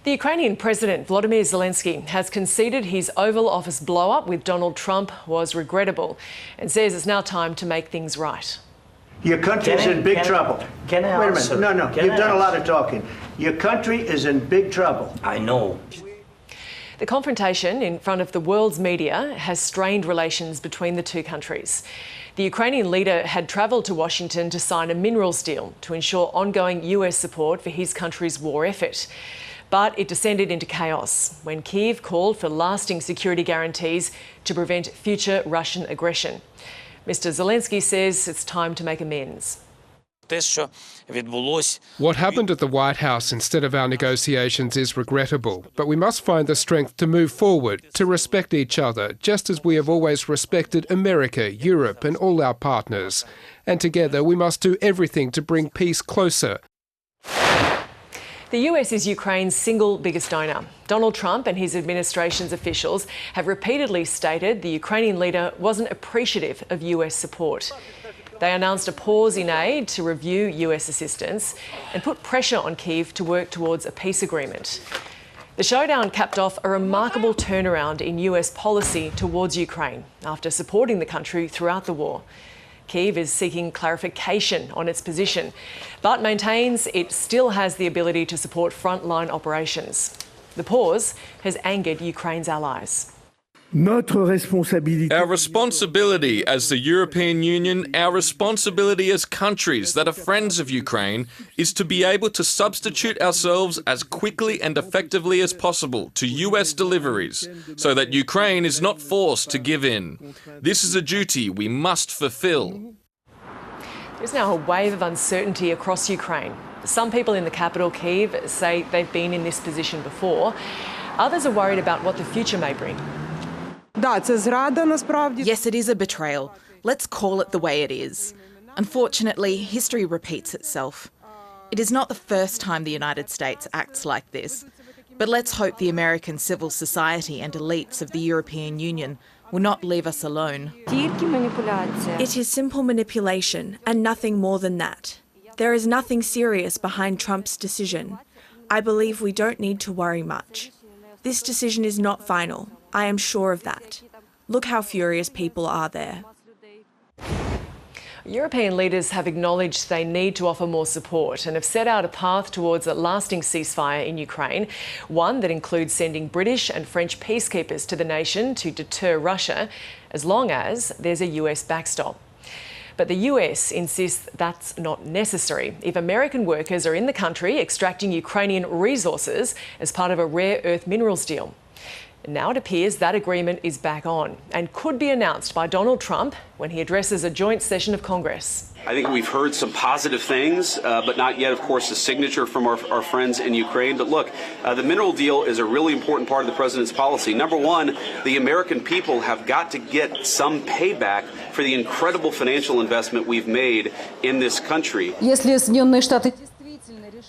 The Ukrainian President Volodymyr Zelenskyy has conceded his Oval Office blow-up with Donald Trump was regrettable and says it's now time to make things right. Your country is in big trouble. Can I Wait a answer? minute. No, you've done a lot of talking. Your country is in big trouble. I know. The confrontation in front of the world's media has strained relations between the two countries. The Ukrainian leader had travelled to Washington to sign a minerals deal to ensure ongoing US support for his country's war effort. But it descended into chaos when Kyiv called for lasting security guarantees to prevent future Russian aggression. Mr. Zelenskyy says it's time to make amends. What happened at the White House instead of our negotiations is regrettable, but we must find the strength to move forward, to respect each other, just as we have always respected America, Europe and all our partners. And together we must do everything to bring peace closer. The US is Ukraine's single biggest donor. Donald Trump and his administration's officials have repeatedly stated the Ukrainian leader wasn't appreciative of US support. They announced a pause in aid to review US assistance and put pressure on Kyiv to work towards a peace agreement. The showdown capped off a remarkable turnaround in US policy towards Ukraine after supporting the country throughout the war. Kyiv is seeking clarification on its position, but maintains it still has the ability to support frontline operations. The pause has angered Ukraine's allies. Our responsibility as the European Union, our responsibility as countries that are friends of Ukraine, is to be able to substitute ourselves as quickly and effectively as possible to US deliveries, so that Ukraine is not forced to give in. This is a duty we must fulfill. There's now a wave of uncertainty across Ukraine. Some people in the capital, Kyiv, say they've been in this position before. Others are worried about what the future may bring. Yes, it is a betrayal. Let's call it the way it is. Unfortunately, history repeats itself. It is not the first time the United States acts like this. But let's hope the American civil society and elites of the European Union will not leave us alone. It is simple manipulation and nothing more than that. There is nothing serious behind Trump's decision. I believe we don't need to worry much. This decision is not final. I am sure of that. Look how furious people are there. European leaders have acknowledged they need to offer more support and have set out a path towards a lasting ceasefire in Ukraine, one that includes sending British and French peacekeepers to the nation to deter Russia, as long as there's a US backstop. But the US insists that's not necessary if American workers are in the country extracting Ukrainian resources as part of a rare earth minerals deal. Now it appears that agreement is back on and could be announced by Donald Trump when he addresses a joint session of Congress. I think we've heard some positive things, but not yet, of course, the signature from our friends in Ukraine. But look, the mineral deal is a really important part of the president's policy. Number one, the American people have got to get some payback for the incredible financial investment we've made in this country.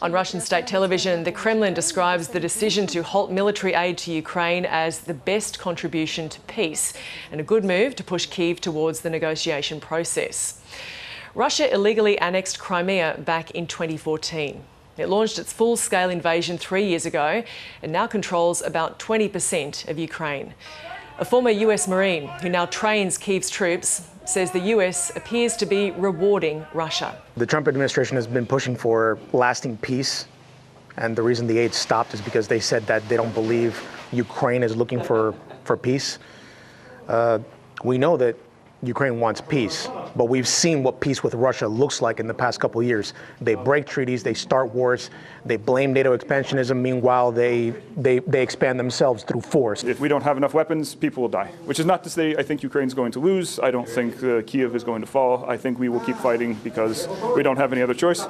On Russian state television, the Kremlin describes the decision to halt military aid to Ukraine as the best contribution to peace and a good move to push Kyiv towards the negotiation process. Russia illegally annexed Crimea back in 2014. It launched its full-scale invasion 3 years ago and now controls about 20% of Ukraine. A former US Marine who now trains Kyiv's troops says the US appears to be rewarding Russia. The Trump administration has been pushing for lasting peace, and the reason the aid stopped is because they said that they don't believe Ukraine is looking for peace. We know that Ukraine wants peace, but we've seen what peace with Russia looks like in the past couple of years. They break treaties, they start wars, they blame NATO expansionism, meanwhile they expand themselves through force. If we don't have enough weapons, people will die. Which is not to say I think Ukraine's going to lose. I don't think Kyiv is going to fall. I think we will keep fighting because we don't have any other choice.